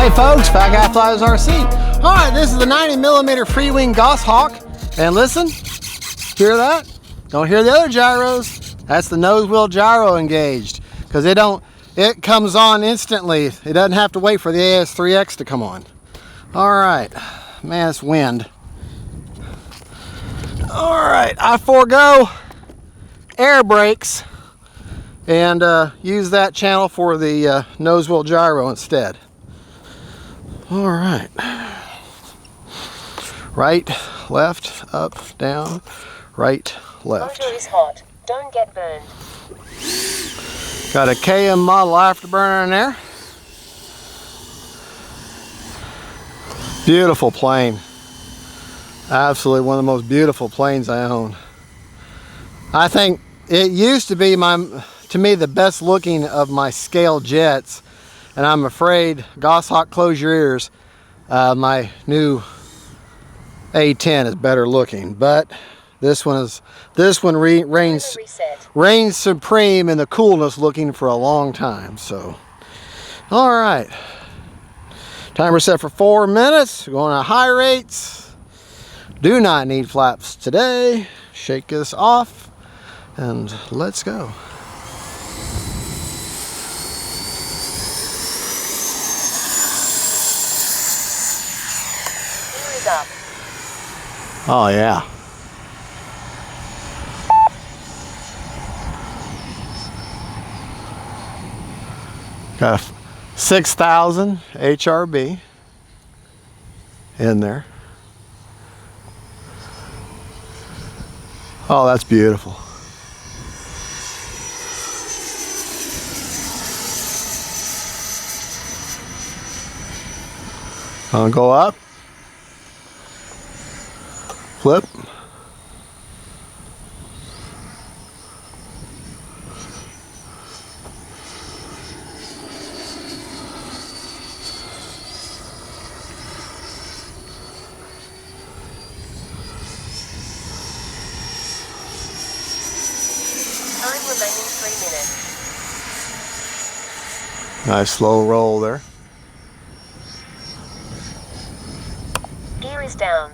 Hey folks, Fat Guy Flies RC. Alright, this is the 90mm FREEWING GOSHAWK. And listen, hear that? Don't hear the other gyros. That's the nose wheel gyro engaged. Because it comes on instantly. It doesn't have to wait for the AS3X to come on. Alright, man, it's wind. Alright, I forego air brakes and use that channel for the nose wheel gyro instead. All right, right, left, up, down, right, left. Motor is hot. Don't get burned. Got a KM model afterburner in there. Beautiful plane. Absolutely one of the most beautiful planes I own. I think it used to be to me the best looking of my scale jets. And I'm afraid, GOSHAWK, close your ears, my new A10 is better looking, but this one reigns supreme in the coolness looking for a long time. So, all right, timer set for 4 minutes. We're going at high rates. Do not need flaps today. Shake this off, and let's go. Up. Oh yeah. Got a 6,000 HRB in there. Oh, that's beautiful. I'll go up. Flip. Time remaining 3 minutes. Nice slow roll there. Gear is down.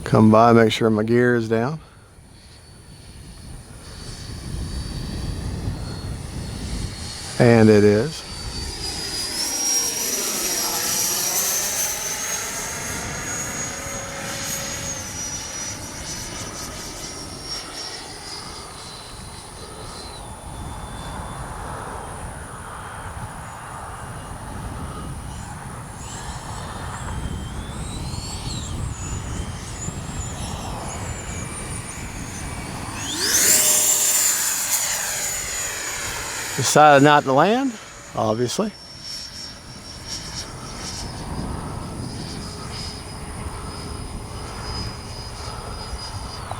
Come by, make sure my gear is down. And it is. Decided not to land, obviously.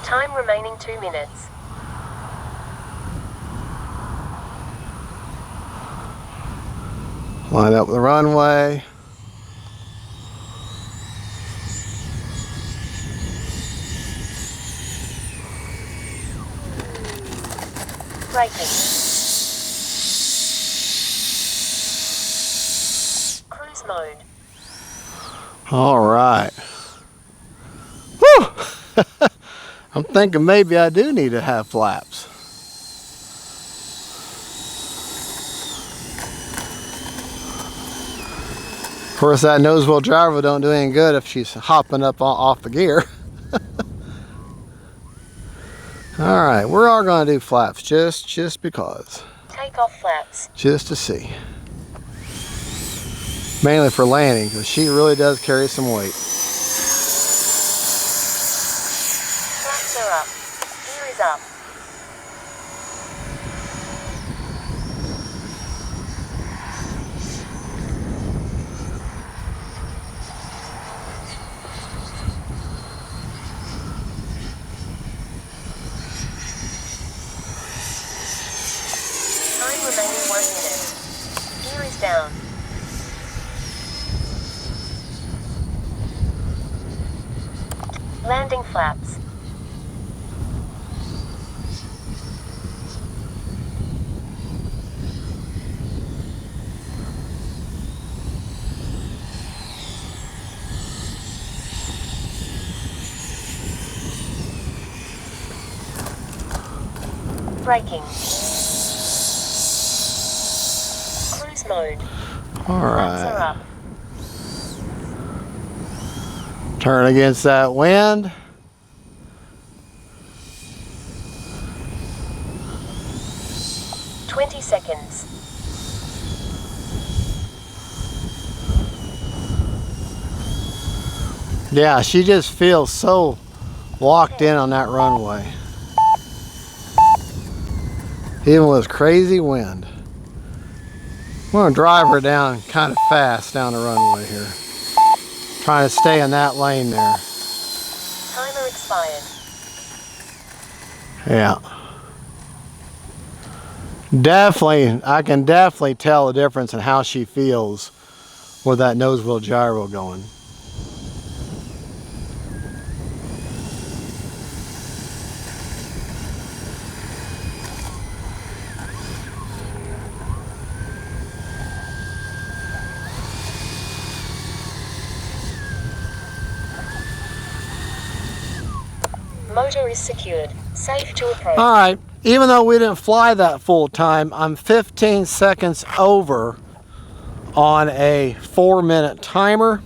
Time remaining 2 minutes. Line up with the runway. Braking. Cruise mode. All right. Whew! I'm thinking maybe I do need to have flaps. Of course, that nose wheel driver don't do any good if she's hopping up off the gear. All right, we're all going to do flaps just because. Take off flaps. Just to see. Mainly for landing, because she really does carry some weight. Flaps are up. Gear is up. Time remaining 1 minute. Gear is down. Landing flaps. braking. Cruise mode. All Flaps are right. up. Turn against that wind. Seconds. Yeah, she just feels so locked in on that runway. Even with crazy wind. I'm going to drive her down kind of fast down the runway here. Trying to stay in that lane there. Timer expired. Yeah. Definitely, I can definitely tell the difference in how she feels with that nose wheel gyro going. Motor is secured. Safe to approach. All right, even though we didn't fly that full time, I'm 15 seconds over on a 4-minute timer.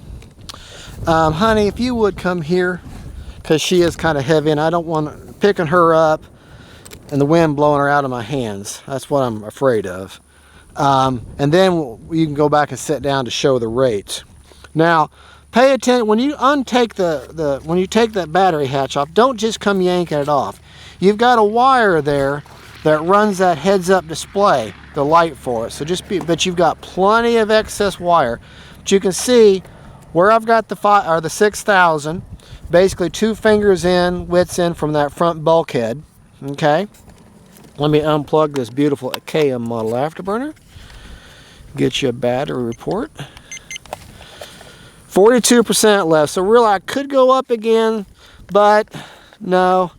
Honey, if you would come here, because she is kind of heavy and I don't want picking her up and the wind blowing her out of my hands. That's what I'm afraid of. And then you can go back and sit down to show the rates. Now, pay attention when you untake when you take that battery hatch off. Don't just come yanking it off. You've got a wire there that runs that heads-up display, the light for it. So but you've got plenty of excess wire. But you can see where I've got the 6000, basically 2 fingers in, widths in from that front bulkhead. Okay. Let me unplug this beautiful KM model afterburner. Get you a battery report. 42% left. So really, I could go up again, but no.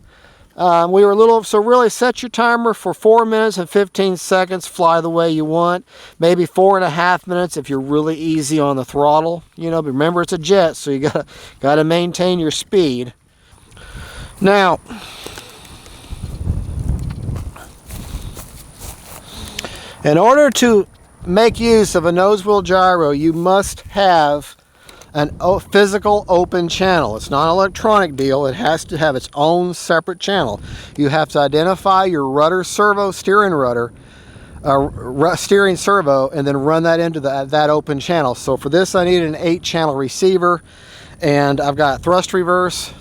We were a little, so really set your timer for 4 minutes and 15 seconds, fly the way you want. Maybe 4.5 minutes if you're really easy on the throttle. You know, but remember it's a jet, so you gotta maintain your speed. Now, in order to make use of a nose wheel gyro, you must have a physical open channel. It's not an electronic deal. It has to have its own separate channel. You have to identify your rudder servo, steering rudder, steering servo, and then run that into that open channel. So for this, I need an 8-channel receiver, and I've got thrust reverse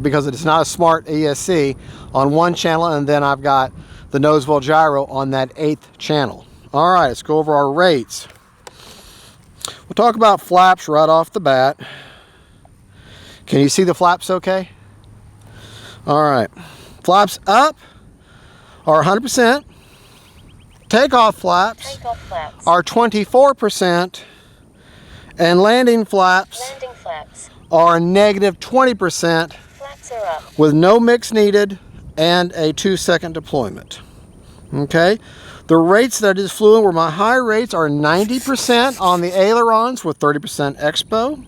because it is not a smart ESC on 1 channel, and then I've got the nose wheel gyro on that 8th channel. All right, let's go over our rates. We'll talk about flaps right off the bat. Can you see the flaps okay? All right. Flaps up are 100%. Takeoff flaps are 24%. And landing flaps are negative 20%. Flaps are up. With no mix needed and a 2-second deployment. Okay. The rates that I just flew in were my high rates are 90% on the ailerons with 30% expo.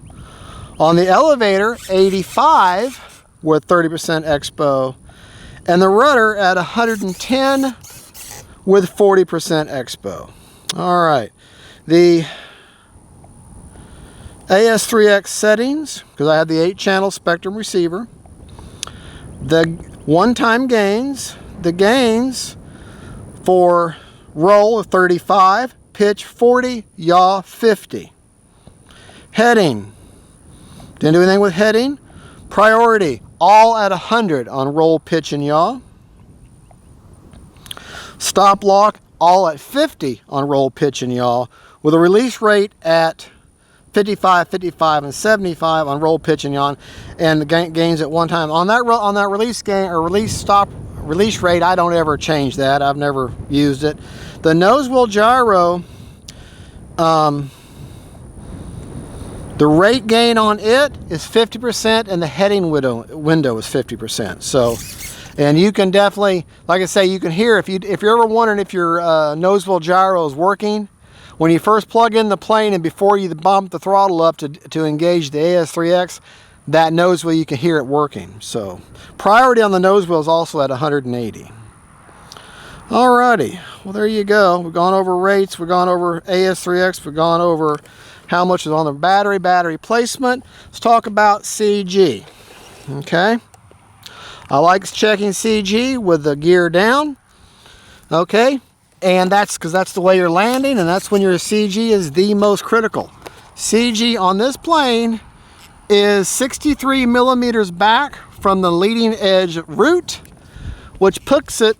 On the elevator, 85 with 30% expo. And the rudder at 110 with 40% expo. All right. The AS3X settings, because I have the 8-channel Spectrum receiver. The one-time gains, the gains for roll of 35, pitch 40, yaw 50. Heading, didn't do anything with heading. Priority, all at 100 on roll, pitch, and yaw. Stop lock, all at 50 on roll, pitch, and yaw, with a release rate at 55, 55, and 75 on roll, pitch, and yaw, and the gains at one time. On that release gain or release rate, I don't ever change that. I've never used it. The nose wheel gyro, the rate gain on it is 50%, and the heading window is 50%. So, and you can definitely, like I say, you can hear if you're ever wondering if your nose wheel gyro is working. When you first plug in the plane and before you bump the throttle up to engage the AS3X, that nose wheel, you can hear it working. So priority on the nose wheel is also at 180. Alrighty, well there you go. We've gone over rates, we've gone over AS3X, we've gone over how much is on the battery placement. Let's talk about CG. Okay, I like checking CG with the gear down. Okay, and that's because that's the way you're landing, and that's when your CG is the most critical. CG on this plane is 63 millimeters back from the leading edge root, which puts it,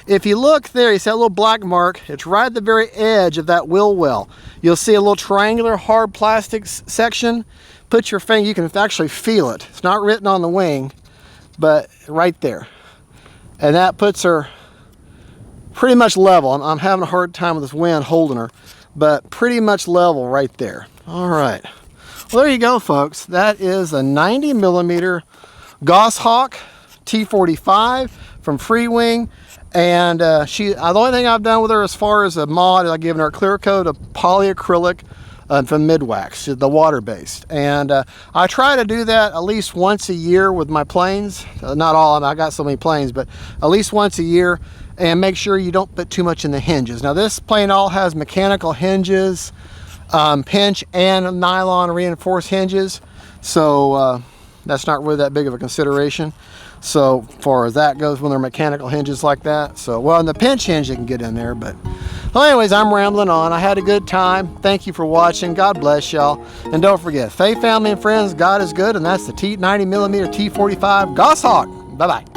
if you look there, you see that little black mark, it's right at the very edge of that wheel well. You'll see a little triangular hard plastic section. Put your finger, you can actually feel it. It's not written on the wing, but right there. And that puts her pretty much level. I'm having a hard time with this wind holding her, but pretty much level right there. All right. Well, there you go, folks. That is a 90mm GOSHAWK T-45 from FREEWING. And the only thing I've done with her as far as a mod is I've given her a clear coat of polyacrylic from Midwax, the water-based. And I try to do that at least once a year with my planes. Not all, I got so many planes, but at least once a year. And make sure you don't put too much in the hinges. Now this plane all has mechanical hinges, pinch and nylon reinforced hinges. So that's not really that big of a consideration. So far as that goes when they're mechanical hinges like that. So, well, in the pinch hinge you can get in there, but well, anyways, I'm rambling on. I had a good time. Thank you for watching. God bless y'all. And don't forget, faith, family, and friends, God is good, and that's the 90mm T-45 GOSHAWK. Bye-bye.